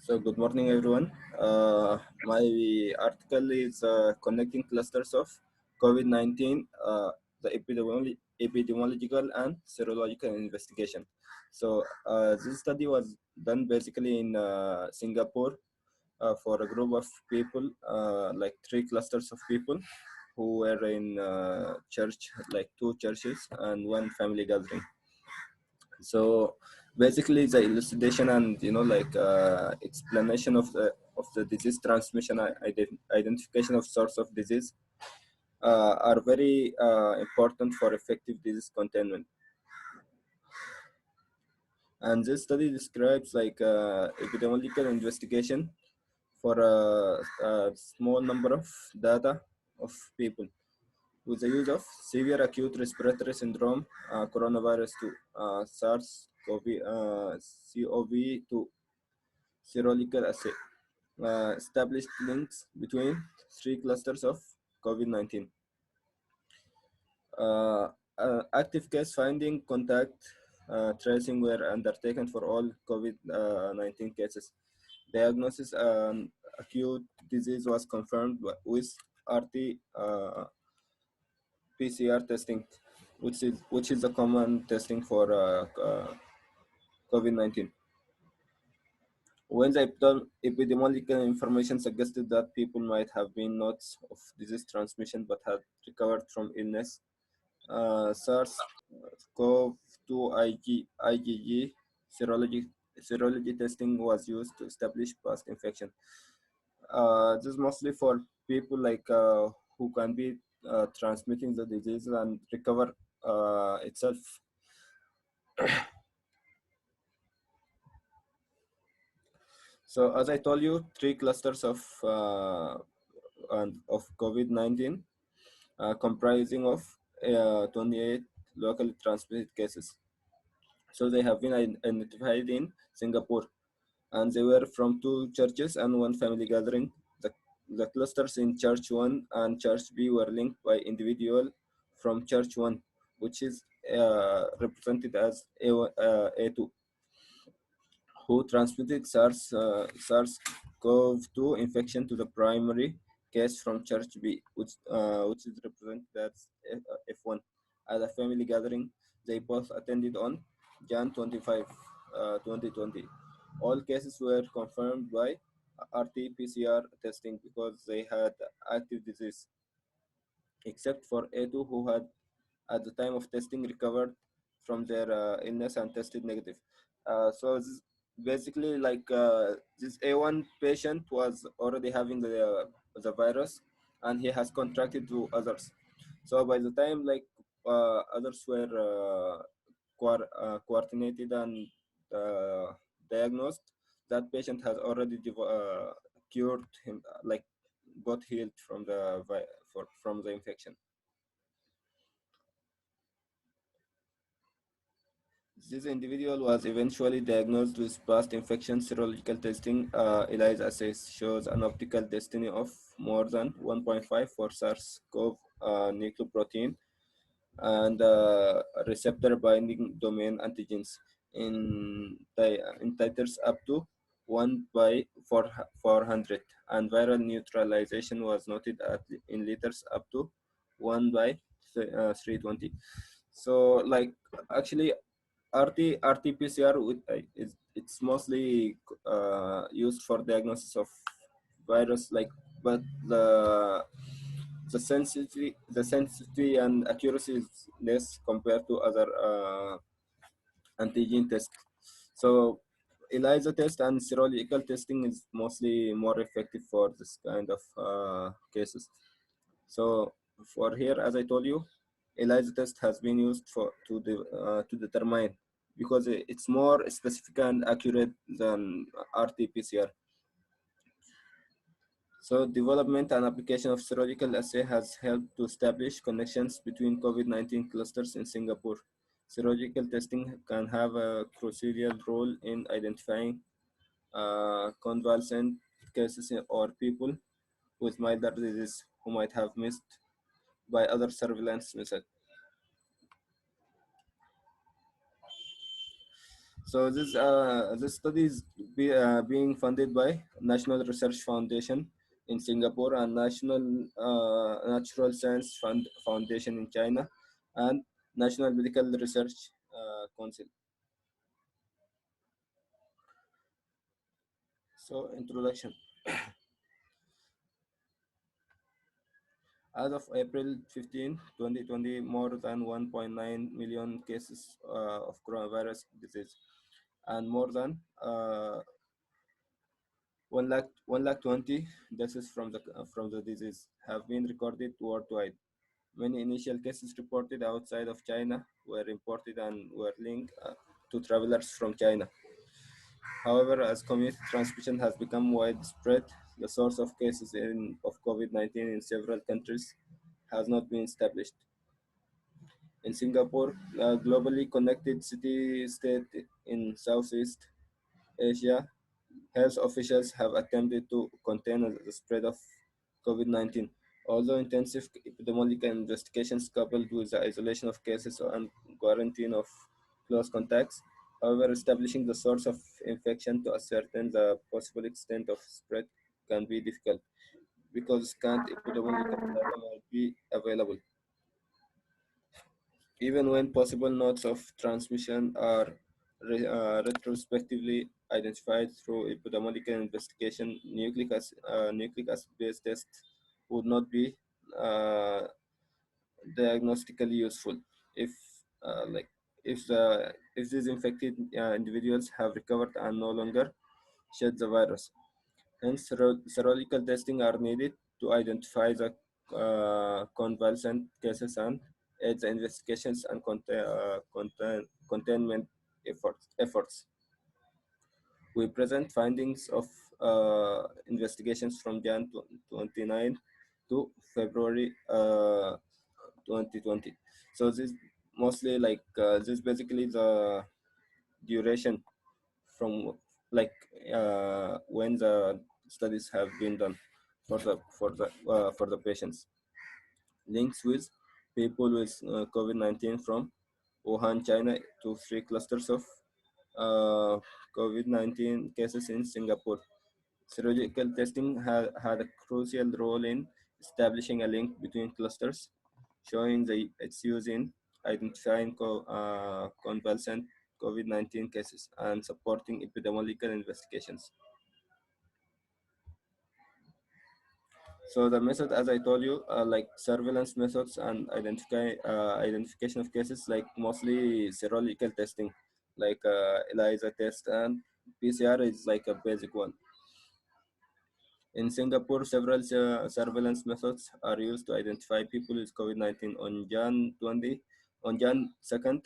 So good morning, everyone. My article is connecting clusters of COVID-19, the epidemiological and serological investigation. So this study was done basically in Singapore for a group of people, like three clusters of people who were in church, like two churches and one family gathering. So basically the elucidation and explanation of the disease transmission, identification of source of disease are very important for effective disease containment. And this study describes like epidemiological investigation for a small number of data of people with the use of severe acute respiratory syndrome, coronavirus 2, SARS-CoV-2 serological assay, established links between three clusters of COVID-19. Active case finding, contact tracing were undertaken for all COVID-19 cases. Diagnosis and acute disease was confirmed with RT PCR testing, which is a common testing for COVID-19. When the epidemiological information suggested that people might have been not of disease transmission but had recovered from illness, SARS-CoV-2 IgG serology testing was used to establish past infection. This is mostly for people like who can be transmitting the disease and recover itself. So as I told you, three clusters of COVID-19, comprising of 28 locally transmitted cases. So they have been identified in Singapore, and they were from two churches and one family gathering. The clusters in Church 1 and Church B were linked by individual from Church 1, which is represented as A2, who transmitted SARS-CoV-2 infection to the primary case from Church B, which is represented as F1. At a family gathering, they both attended on Jan 25, 2020. All cases were confirmed by RT-PCR testing because they had active disease, except for A2, who had, at the time of testing, recovered from their illness and tested negative. So basically, like this A1 patient was already having the virus, and he has contracted to others. So by the time like others were coordinated and diagnosed, that patient has already cured him, like got healed from from the infection. This individual was eventually diagnosed with past infection. Serological testing, ELISA assay, shows an optical density of more than 1.5 for SARS-CoV nucleoprotein and receptor binding domain antigens in titers up to 1/400, and viral neutralization was noted in liters up to 1/320. So like actually RT-PCR it's mostly used for diagnosis of virus, like, but the sensitivity and accuracy is less compared to other antigen tests. So ELISA test and serological testing is mostly more effective for this kind of cases. So for here, as I told you, ELISA test has been used to determine, because it's more specific and accurate than RT-PCR. So development and application of serological assay has helped to establish connections between COVID-19 clusters in Singapore. Serological testing can have a crucial role in identifying convalescent cases or people with milder disease who might have missed by other surveillance methods. So this study is being funded by National Research Foundation in Singapore and National Natural Science Foundation in China and National Medical Research Council. So introduction. As of April 15, 2020, more than 1.9 million cases of coronavirus disease and more than 1 lakh 20 deaths from the disease have been recorded worldwide. Many initial cases reported outside of China were imported and were linked to travelers from China. However, as community transmission has become widespread, the source of cases of COVID-19 in several countries has not been established. In Singapore, a globally connected city-state in Southeast Asia, health officials have attempted to contain the spread of COVID-19. Although intensive epidemiological investigations coupled with the isolation of cases and quarantine of close contacts, however, establishing the source of infection to ascertain the possible extent of spread can be difficult because scant epidemiological data might be available. Even when possible nodes of transmission are retrospectively identified through epidemiological investigation, nucleic acid-based tests would not be uh, diagnostically useful if like if these infected individuals have recovered and no longer shed the virus. Hence, serological testing are needed to identify the convalescent cases and aid the investigations and containment efforts. We present findings of investigations from Jan 29 to February 2020. So this mostly this basically the duration from when the studies have been done for the patients. Links with people with COVID-19 from Wuhan, China, to 3 clusters of uh, COVID-19 cases in Singapore. Serological testing had a crucial role in establishing a link between clusters, showing its use in identifying convalescent COVID-19 cases and supporting epidemiological investigations. So the method, as I told you, like surveillance methods and identification of cases, like mostly serological testing, like ELISA test and PCR is like a basic one. In Singapore, several surveillance methods are used to identify people with COVID-19. On Jan 2nd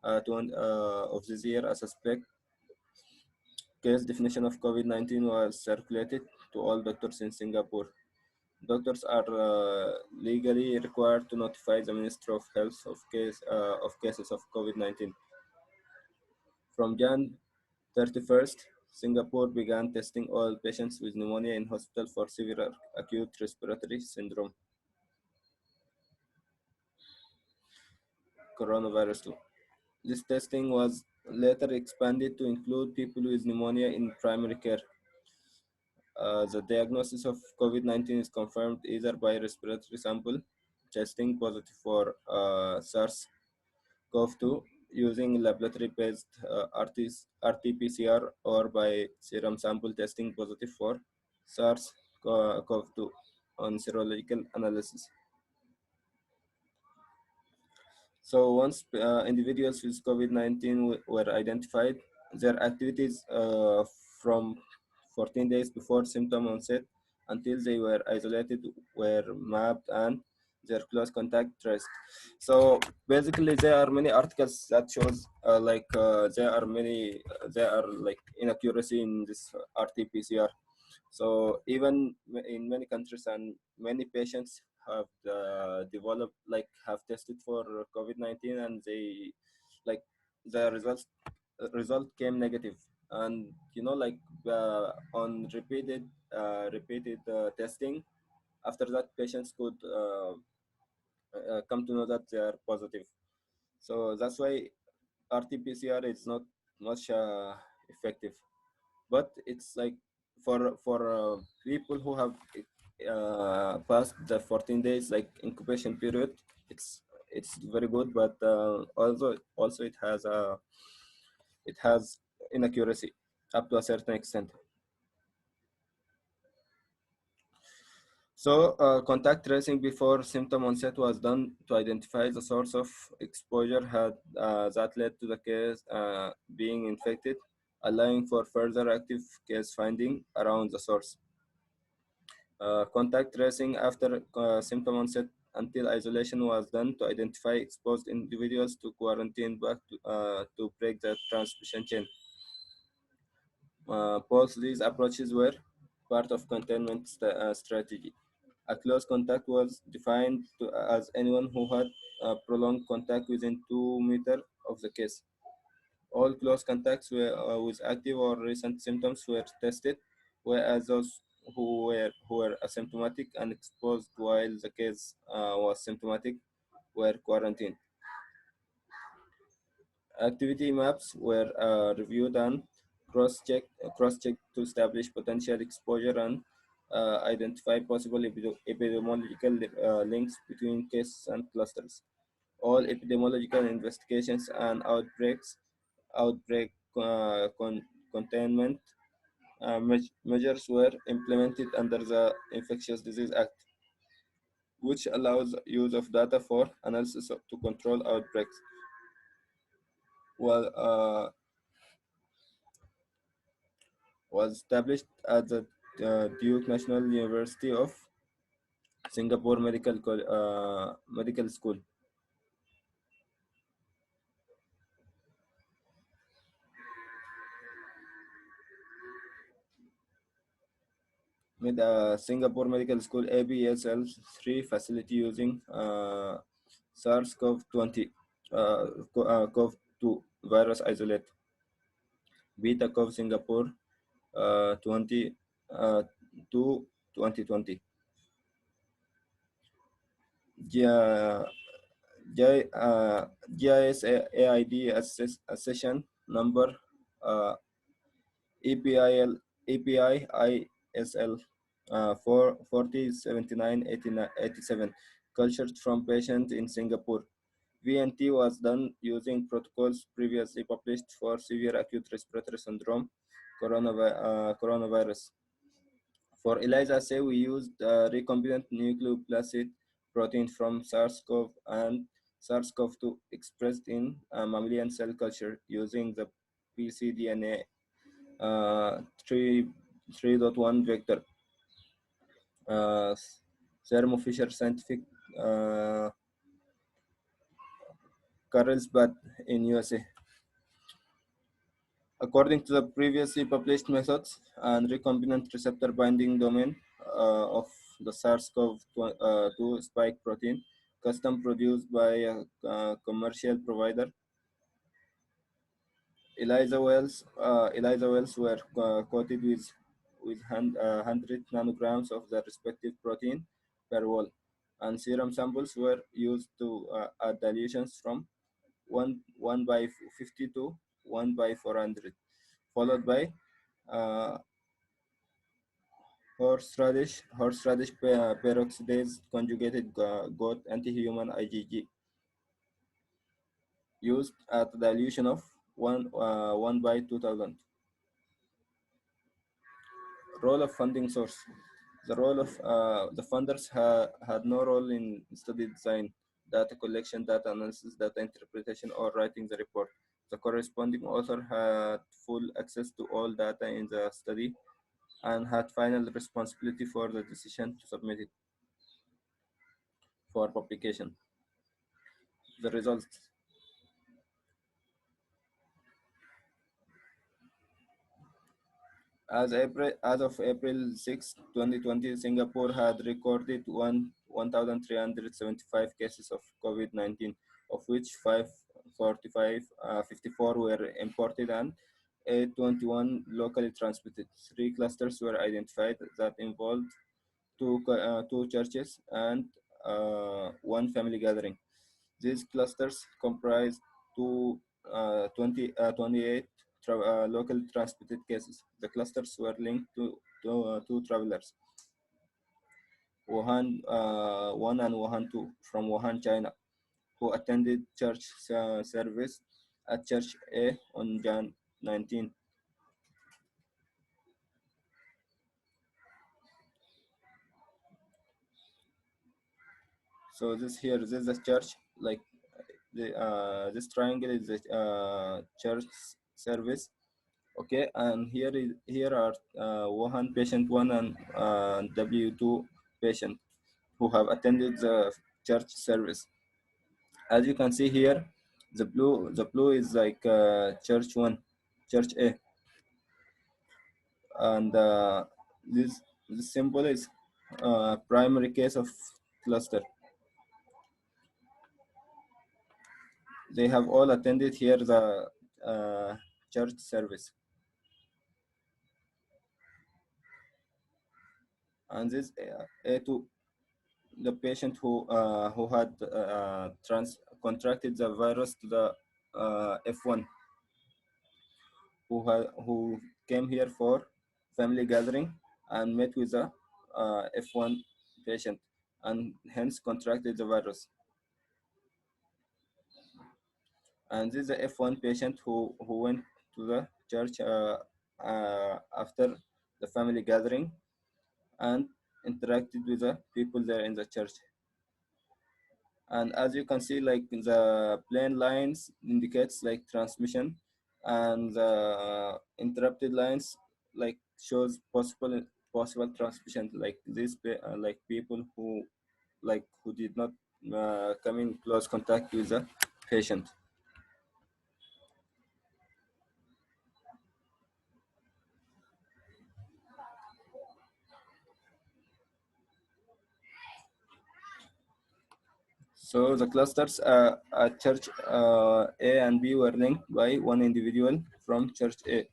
of this year, a suspect case definition of COVID-19 was circulated to all doctors in Singapore. Doctors are legally required to notify the Ministry of Health of cases of COVID-19. From Jan 31st, Singapore began testing all patients with pneumonia in hospital for severe acute respiratory syndrome, coronavirus 2. This testing was later expanded to include people with pneumonia in primary care. The diagnosis of COVID-19 is confirmed either by respiratory sample testing positive for SARS-CoV-2 using laboratory-based RT-PCR or by serum sample testing positive for SARS-CoV-2 on serological analysis. So once individuals with COVID-19 were identified, their activities from 14 days before symptom onset until they were isolated were mapped and their close contact traced. So basically, there are many articles that shows there are like inaccuracy in this RT-PCR. So even in many countries and many patients have developed have tested for COVID-19 and they like the result came negative. And on repeated testing, after that patients could come to know that they are positive. So that's why RT-PCR is not much effective. But it's like for people who have passed the 14 days like incubation period, it's very good. But also it has inaccuracy up to a certain extent. So, contact tracing before symptom onset was done to identify the source of exposure that led to the case being infected, allowing for further active case finding around the source. Contact tracing after symptom onset until isolation was done to identify exposed individuals to quarantine back to break the transmission chain. Both these approaches were part of containment strategy. A close contact was defined as anyone who had prolonged contact within 2 meters of the case. All close contacts with active or recent symptoms were tested, whereas those who were asymptomatic and exposed while the case was symptomatic were quarantined. Activity maps were reviewed and cross-checked to establish potential exposure and identify possible epidemiological links between cases and clusters. All epidemiological investigations and outbreak containment measures were implemented under the Infectious Disease Act, which allows use of data for analysis to control outbreaks. Well, was established at the Duke National University of Singapore Medical School. Singapore Medical School ABSL-3 facility using SARS-CoV-20 CoV-2 virus isolate. Beta CoV Singapore 20 to 2020. G- GIS AID accession number uh, EPIL EPIISL 407987 cultured from patients in Singapore. VNT was done using protocols previously published for severe acute respiratory syndrome coronavirus. For ELISA assay, we used recombinant nucleoplacid protein from SARS-CoV and SARS-CoV-2 expressed in mammalian cell culture using the pcDNA 3, 3.1 vector. Thermo Fisher Scientific Carlsbad in USA. According to the previously published methods and recombinant receptor binding domain of the SARS-CoV-2 spike protein, custom produced by a commercial provider, ELISA wells were coated with 100 nanograms of the respective protein per well, and serum samples were used to add dilutions from 1 by 50 to 1 by 400, followed by uh, horseradish peroxidase conjugated goat anti-human IgG used at a dilution of 1 by 2000. Role of funding source. The role of the funders had no role in study design, data collection, data analysis, data interpretation, or writing the report. The corresponding author had full access to all data in the study and had final responsibility for the decision to submit it for publication. The results. As of April 6, 2020, Singapore had recorded 1,375 cases of COVID-19, of which 54 were imported and 821 locally transmitted. Three clusters were identified that involved two churches and one family gathering. These clusters comprised 28 local transmitted cases. The clusters were linked to two travelers, Wuhan 1 and Wuhan 2, from Wuhan, China, who attended church service at Church A on Jan 19. So this is a church, like this triangle is the church service. Okay, and here are Wuhan patient 1 and W2 patient who have attended the church service. As you can see here, the blue is like church 1, church A, and this symbol is primary case of cluster. They have all attended here the church service. And this A2, the patient who had contracted the virus to the F1, who came here for family gathering and met with a F1 patient and hence contracted the virus. And this is the F1 patient who went to the church after the family gathering and interacted with the people there in the church. And as you can see, like the plain lines indicates like transmission, and the interrupted lines like shows possible transmission, like like people who did not come in close contact with the patient. So the clusters at church A and B were linked by one individual from church A.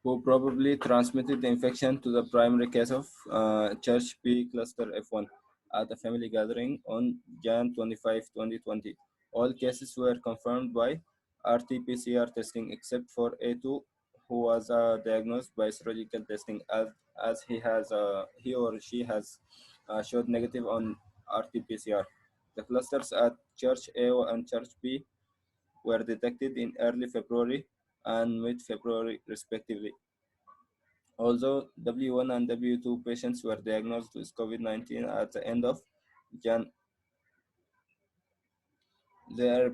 Who probably transmitted the infection to the primary case of church B cluster F1 at a family gathering on Jan 25, 2020. All cases were confirmed by RT-PCR testing except for A2, who was diagnosed by serological testing as he or she has showed negative on RT-PCR. The clusters at Church A and Church B were detected in early February and mid-February respectively. Although W1 and W2 patients were diagnosed with COVID-19 at the end of Jan, their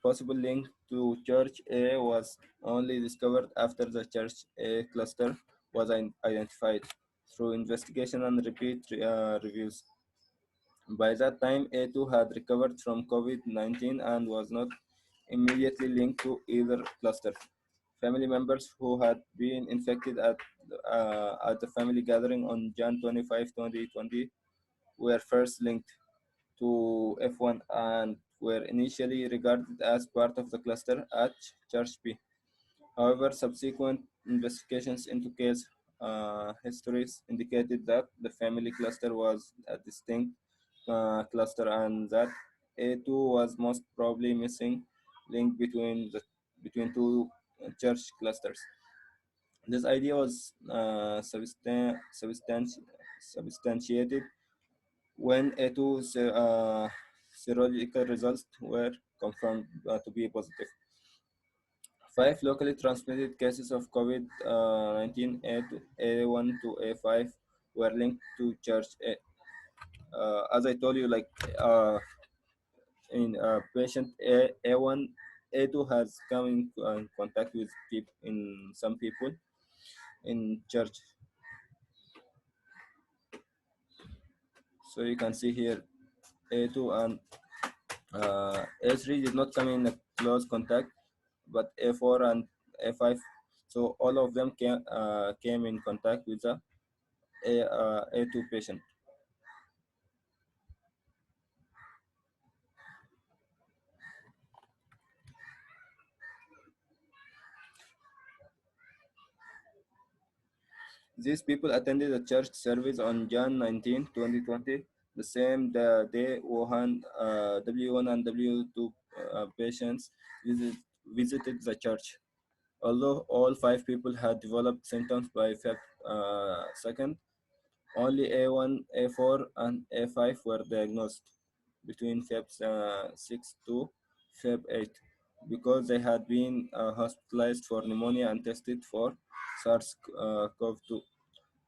possible link to Church A was only discovered after the Church A cluster was identified through investigation and repeat reviews. By that time, A2 had recovered from COVID-19 and was not immediately linked to either cluster. Family members who had been infected at the family gathering on Jan 25, 2020 were first linked to F1 and were initially regarded as part of the cluster at Church B. However, subsequent investigations into case histories indicated that the family cluster was a distinct cluster and that A2 was most probably missing link between two church clusters. This idea was substantiated when A2 serological results were confirmed to be positive. 5 locally transmitted cases of COVID-19 A1 to A5 were linked to Church A. As I told you, like in patient A1, A2 has come in contact with some people in church. So you can see here A2 and A3 did not come in a close contact, but A4 and A5, so all of them came in contact with the A2 patient. These people attended a church service on Jan 19, 2020, the same day Wuhan W1 and W2 patients visited the church. Although all five people had developed symptoms by Feb 2nd, only A1, A4, and A5 were diagnosed between Feb 6 to Feb 8 because they had been hospitalized for pneumonia and tested for SARS-CoV-2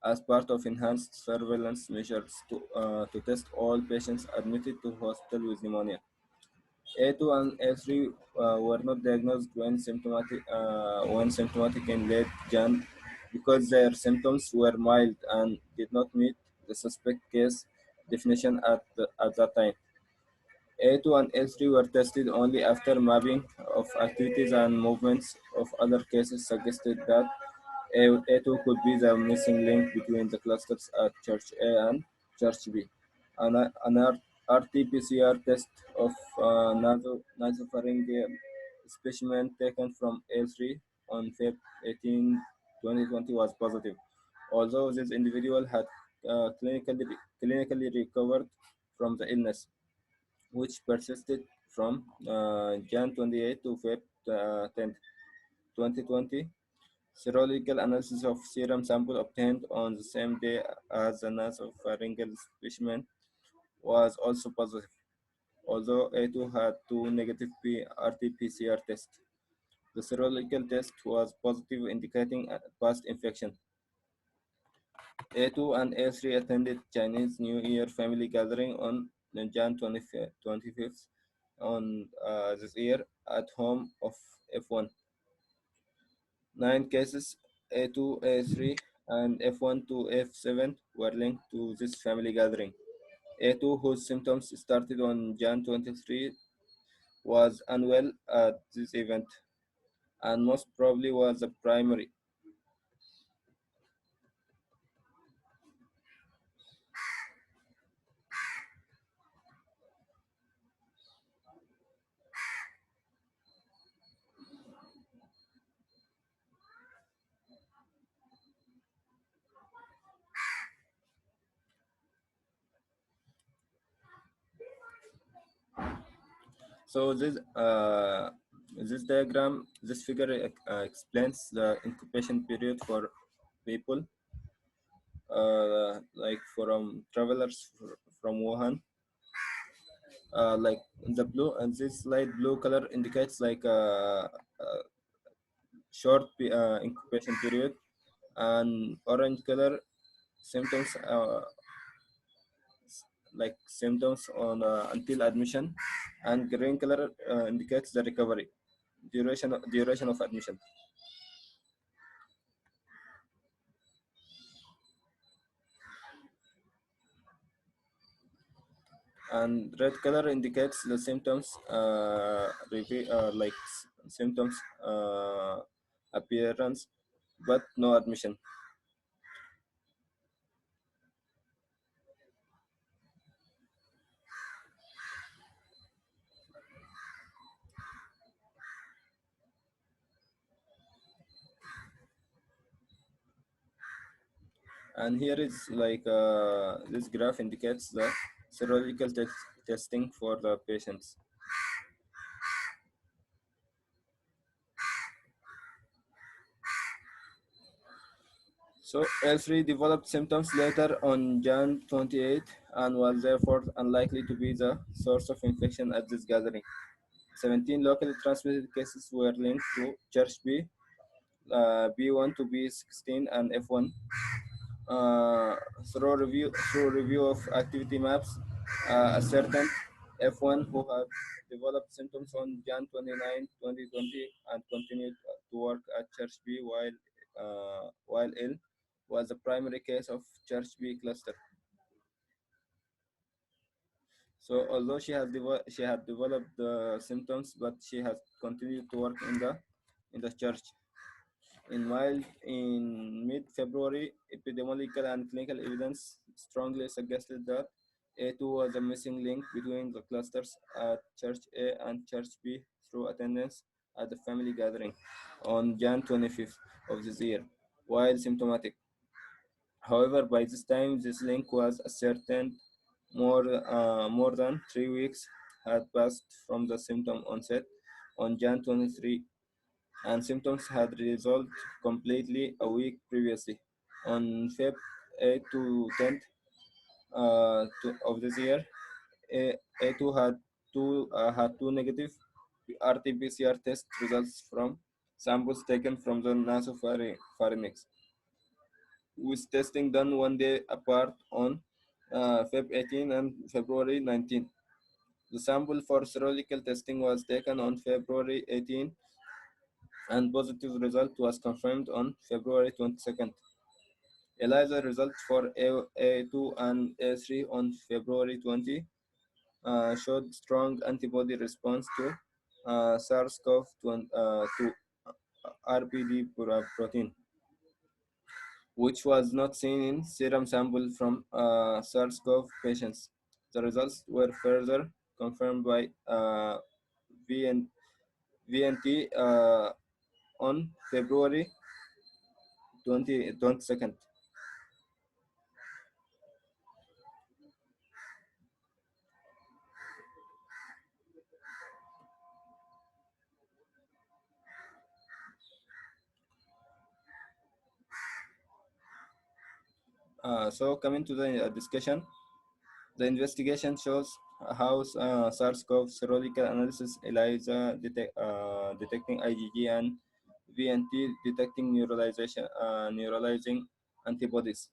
as part of enhanced surveillance measures to test all patients admitted to hospital with pneumonia. A2 and A3 were not diagnosed when symptomatic in late Jan because their symptoms were mild and did not meet the suspect case definition at that time. A2 and A3 were tested only after mapping of activities and movements of other cases suggested that A2 could be the missing link between the clusters at Church A and Church B. An RT-PCR test of nasopharyngeal specimen taken from A3 on Feb 18, 2020 was positive, although this individual had clinically recovered from the illness, which persisted from Jan 28 to Feb 10, 2020. Serological analysis of serum sample obtained on the same day as the nasopharyngeal specimen was also positive, although A2 had two negative RT-PCR tests. The serological test was positive, indicating a past infection. A2 and A3 attended Chinese New Year family gathering on Jan 25th on this year at home of F1. 9 cases, A2, A3, and F1 to F7 were linked to this family gathering. A2, whose symptoms started on Jan 23, was unwell at this event and most probably was a primary. So this diagram, this figure explains the incubation period for people like from travelers from Wuhan. Like the blue and this light blue color indicates like a short incubation period, and orange color symptoms like symptoms on until admission, and green color indicates the recovery duration of admission. And red color indicates the symptoms symptoms appearance but no admission. And here is like this graph indicates the serological testing for the patients. So L3 developed symptoms later on Jan 28 and was therefore unlikely to be the source of infection at this gathering. 17 locally transmitted cases were linked to Church B, B1 to B16, and F1. Through review of activity maps, a certain F1 who had developed symptoms on Jan 29, 2020 and continued to work at Church B while ill was the primary case of Church B cluster. So although she had developed the symptoms, but she has continued to work in the church. In mid-February, epidemiological and clinical evidence strongly suggested that A2 was a missing link between the clusters at Church A and Church B through attendance at the family gathering on Jan 25th of this year, while symptomatic. However, by this time, this link was ascertained. More than 3 weeks had passed from the symptom onset on Jan 23, and symptoms had resolved completely a week previously. On Feb 8 to 10th of this year, A2 had two negative RT-PCR test results from samples taken from the nasopharynx, with testing done one day apart on Feb 18 and February 19. The sample for serological testing was taken on February 18, and positive result was confirmed on February 22nd. ELISA results for A2 and A3 on February 20 showed strong antibody response to SARS-CoV-2 RBD protein, which was not seen in serum sample from SARS-CoV patients. The results were further confirmed by VN, VNT on February 22nd. So coming to the discussion, the investigation shows how SARS-CoV serological analysis ELISA detecting IgG and VNT detecting neuralizing antibodies.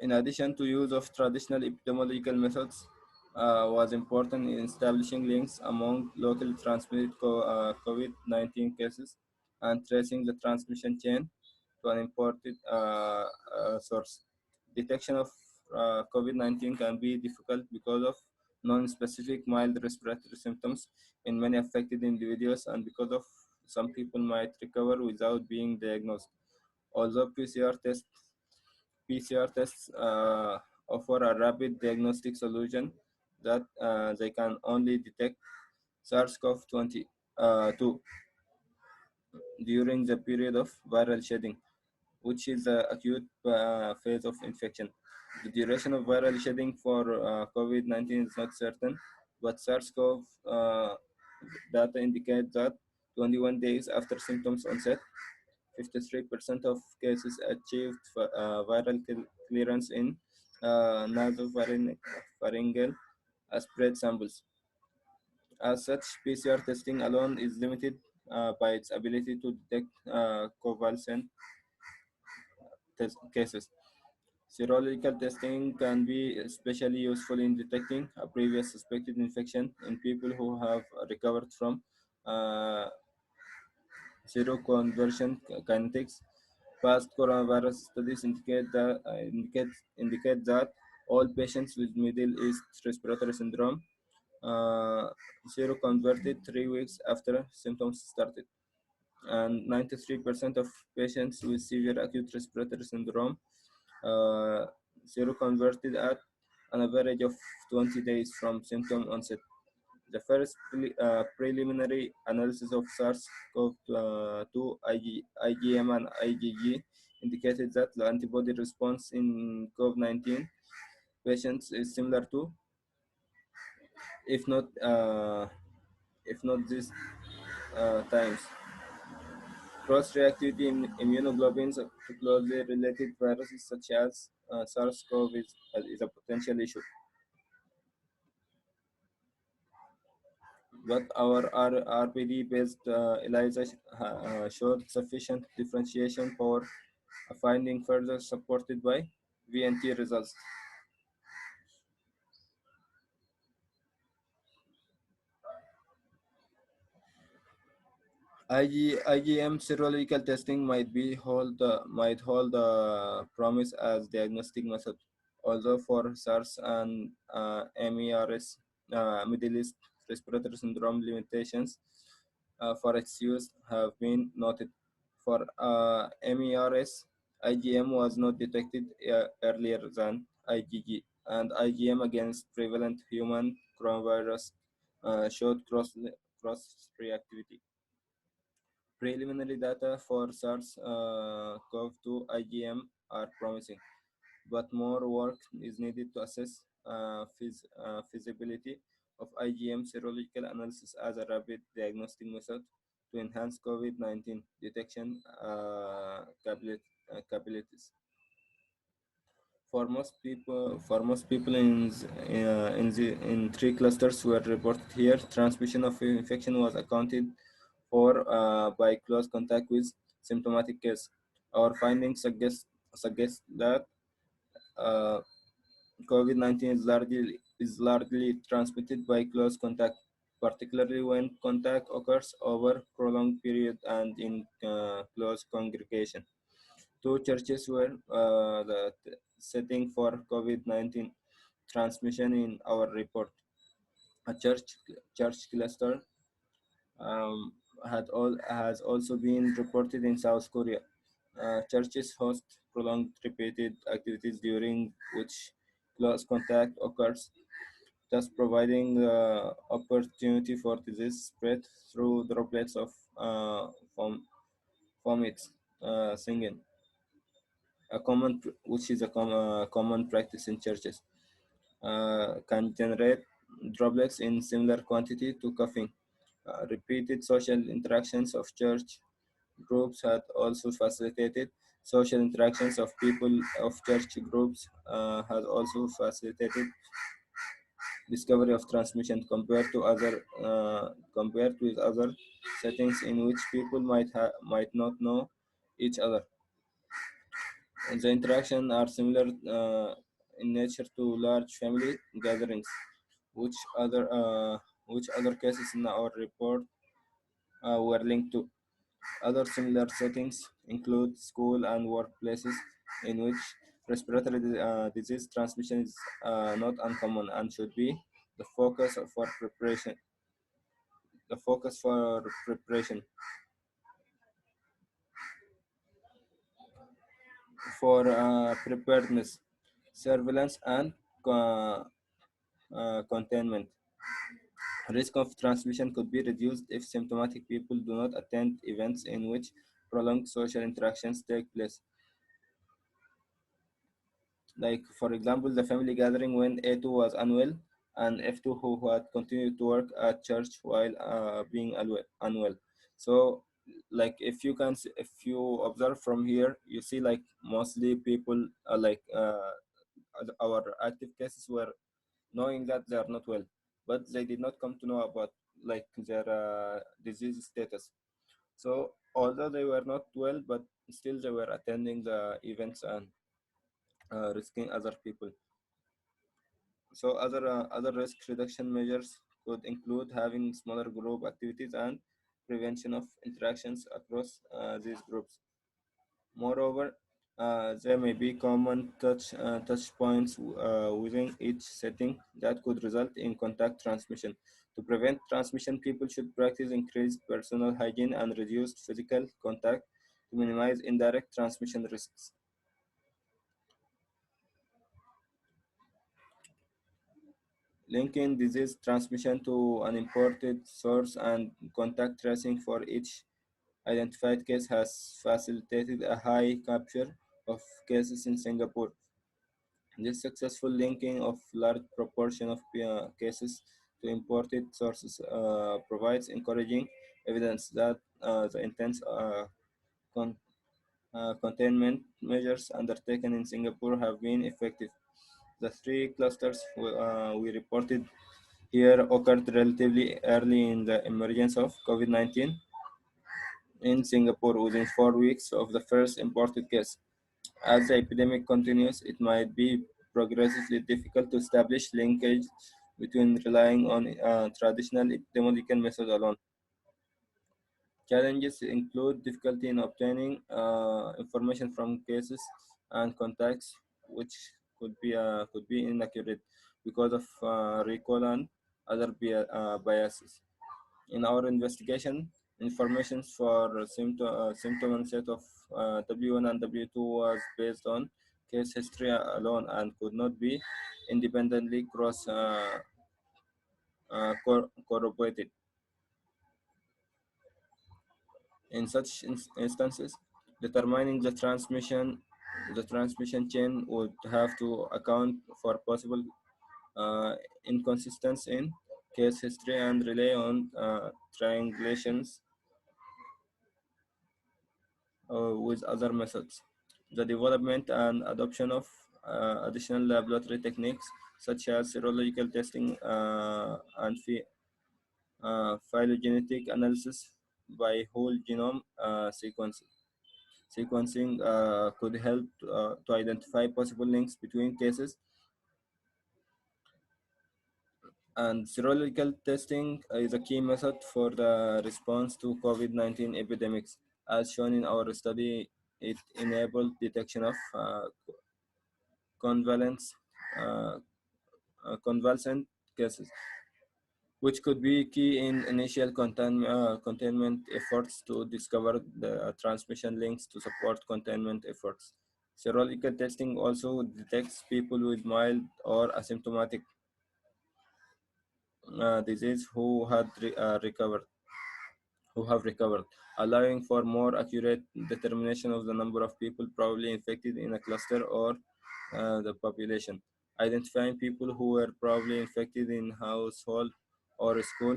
In addition to use of traditional epidemiological methods, was important in establishing links among locally transmitted COVID-19 cases and tracing the transmission chain to an imported source. Detection of COVID-19 can be difficult because of non-specific mild respiratory symptoms in many affected individuals, and because of some people might recover without being diagnosed. Although PCR tests offer a rapid diagnostic solution that they can only detect SARS-CoV-2 during the period of viral shedding, which is the acute phase of infection. The duration of viral shedding for COVID-19 is not certain, but SARS-CoV data indicate that 21 days after symptoms onset, 53% of cases achieved viral clearance in nasopharyngeal spread samples. As such, PCR testing alone is limited by its ability to detect convalescent cases. Serological testing can be especially useful in detecting a previous suspected infection in people who have recovered from uh, seroconversion kinetics. Past coronavirus studies indicate that all patients with Middle East respiratory syndrome uh, seroconverted 3 weeks after symptoms started, and 93% of patients with severe acute respiratory syndrome uh, seroconverted at an average of 20 days from symptom onset. The first preliminary analysis of SARS-CoV-2 IgM and IgG indicated that the antibody response in COVID-19 patients is similar to, if not these times. Cross-reactivity in immunoglobulins to closely related viruses such as SARS-CoV is a potential issue. But our RPD-based ELISA showed sufficient differentiation power, a finding further supported by VNT results. IgM serological testing might hold promise as diagnostic method, although for SARS and MERS, Middle East respiratory syndrome limitations for its use have been noted. For MERS, IgM was not detected earlier than IgG, and IgM against prevalent human coronavirus showed cross reactivity. Preliminary data for SARS-CoV-2 IgM are promising, but more work is needed to assess feasibility of IgM serological analysis as a rapid diagnostic method to enhance COVID-19 detection capabilities. For most people in three clusters were reported here, transmission of infection was accounted for by close contact with symptomatic case. Our findings suggest that uh, COVID-19 is largely transmitted by close contact, particularly when contact occurs over prolonged period and in close congregation. Two churches were the setting for COVID-19 transmission in our report. A church cluster um, has also been reported in South Korea. Churches host prolonged repeated activities during which close contact occurs, thus providing opportunity for disease spread through droplets of from vomit, singing, which is a common practice in churches, can generate droplets in similar quantity to coughing. Repeated social interactions of church groups had also facilitated social interactions of people of church groups has also facilitated discovery of transmission compared with other settings in which people might not know each other. The interactions are similar in nature to large family gatherings, which other cases in our report were linked to. Other similar settings include school and workplaces in which respiratory disease transmission is not uncommon and should be the focus for preparation. The focus for preparation for preparedness, surveillance, and containment. Risk of transmission could be reduced if symptomatic people do not attend events in which prolonged social interactions take place. Like, for example, the family gathering when A2 was unwell and F2 who had continued to work at church while being unwell. So, like, if you observe from here, you see like mostly people our active cases were knowing that they are not well, but they did not come to know about like their disease status. So although they were not well, but still they were attending the events and risking other people. So other risk reduction measures could include having smaller group activities and prevention of interactions across these groups. Moreover, there may be common touch points within each setting that could result in contact transmission. To prevent transmission, people should practice increased personal hygiene and reduced physical contact to minimize indirect transmission risks. Linking disease transmission to an imported source and contact tracing for each identified case has facilitated a high capture of cases in Singapore. This successful linking of large proportion of cases to imported sources provides encouraging evidence that the intense containment measures undertaken in Singapore have been effective. The three clusters we reported here occurred relatively early in the emergence of COVID-19 in Singapore within 4 weeks of the first imported case. As the epidemic continues, it might be progressively difficult to establish linkage between relying on traditional epidemiological methods alone. Challenges include difficulty in obtaining information from cases and contacts, which could be inaccurate because of recall and other biases. In our investigation, information for symptom onset of W1 and W2 was based on case history alone and could not be independently corroborated. In such instances, determining the transmission chain would have to account for possible inconsistency in case history and rely on triangulations with other methods. The development and adoption of additional laboratory techniques such as serological testing and phylogenetic analysis by whole genome sequencing could help to identify possible links between cases, and serological testing is a key method for the response to COVID-19 epidemics. As shown in our study, it enabled detection of convalescent, uh, convalescent cases, which could be key in initial containment efforts to discover the transmission links to support containment efforts. Serological testing also detects people with mild or asymptomatic disease who have recovered, allowing for more accurate determination of the number of people probably infected in a cluster or the population. Identifying people who were probably infected in household or school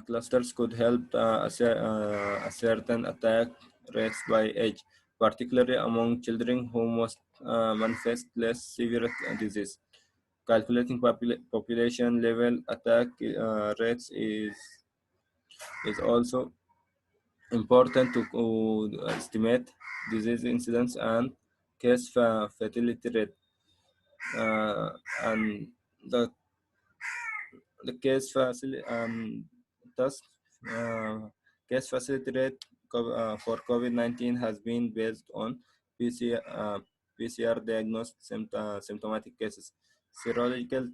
clusters could help ascertain attack rates by age, particularly among children who must manifest less severe disease. Calculating population level attack rates is also important to estimate disease incidence and case fatality rate. Uh, and the the thus uh, case facility rate for COVID-19 has been based on PCR diagnosed symptomatic cases. Serological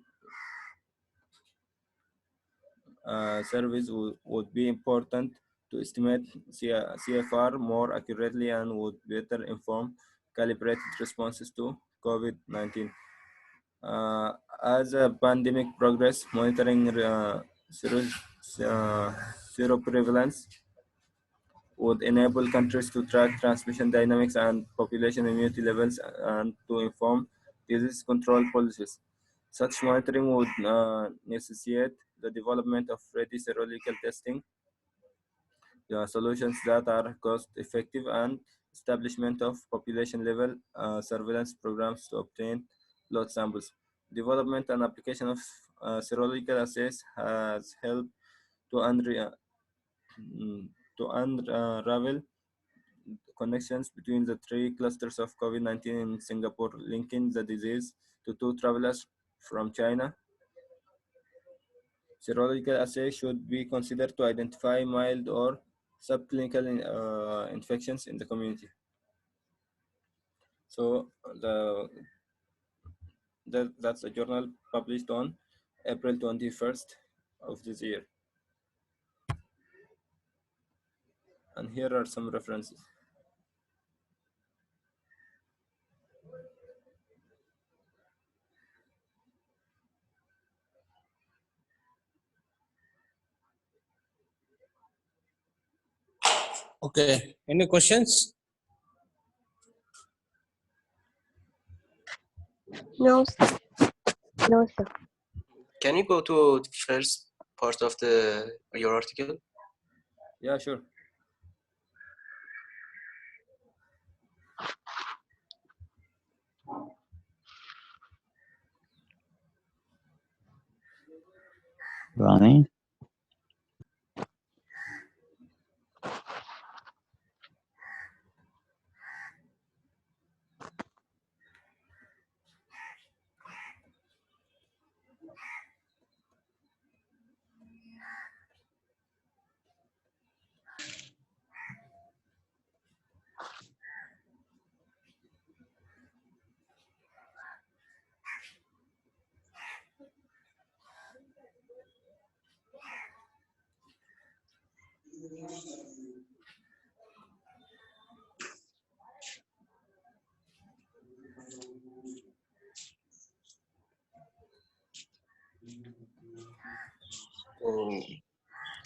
surveys would be important to estimate CFR more accurately and would better inform calibrated responses to COVID-19. Uh, as a pandemic progress, monitoring zero, uh, seroprevalence would enable countries to track transmission dynamics and population immunity levels and to inform disease control policies. Such monitoring would necessitate the development of ready serological testing solutions that are cost effective and establishment of population level surveillance programs to obtain blood samples. Development and application of serological assays has helped to, mm, to unravel connections between the three clusters of COVID-19 in Singapore, linking the disease to two travelers from China. Serological assay should be considered to identify mild or subclinical infections in the community. So that's a journal published on April 21st of this year. And here are some references. Okay. Any questions? No, sir. No, sir. Can you go to the first part of your article? Yeah, sure. Running.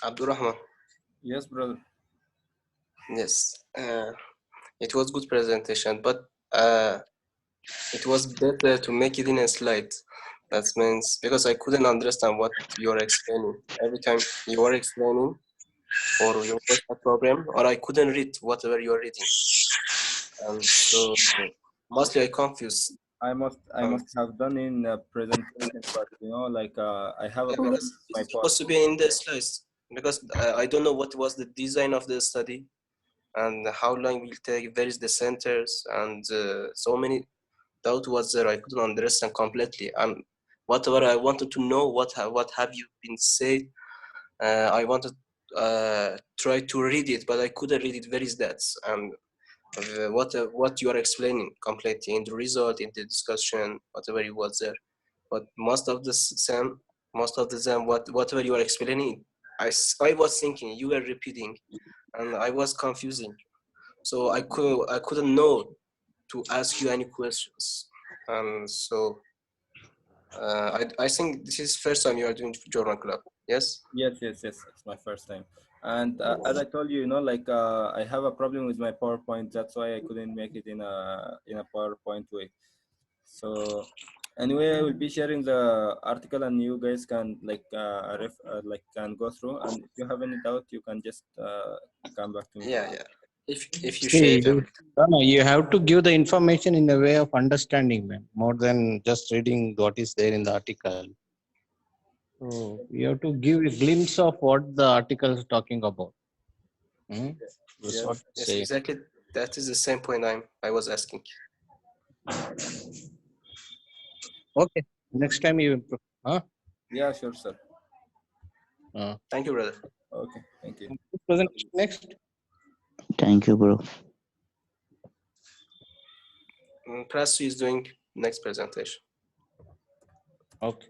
Abdurrahman, Yes, brother. Yes, it was good presentation, but it was better to make it in a slide. That means because I couldn't understand what you're explaining. Every time you were explaining, or you was a problem, or I couldn't read whatever you're reading. And so mostly I confused. I must have done in a presentation, but like I have a problem Because with my it's part. supposed to be in the slides. Because I don't know what was the design of the study and how long will take, where is the centers, and so many doubt was there. I couldn't understand completely. And whatever I wanted to know, what have you been said, I wanted try to read it, but I couldn't read it. Where is that? And what you are explaining completely in the result, in the discussion, whatever it was there. But most of the them, whatever you are explaining, I was thinking you were repeating, and I was confusing. So I couldn't know to ask you any questions. And so I think this is first time you are doing journal club. Yes. Yes, it's my first time. And as I told you, like I have a problem with my PowerPoint. That's why I couldn't make it in a PowerPoint way. So anyway, I will be sharing the article, and you guys can can go through. And if you have any doubt, you can just come back to me. Yeah. If you See, share no, you have to give the information in a way of understanding, man, more than just reading what is there in the article. So you have to give a glimpse of what the article is talking about. That's Yes. what yes, say. exactly. That is the same point I was asking. Okay, next time you improve. Huh? Yeah, sure, sir. Thank you, brother. Okay, thank you. Presentation next. Thank you, bro. Prasu is doing next presentation. Okay.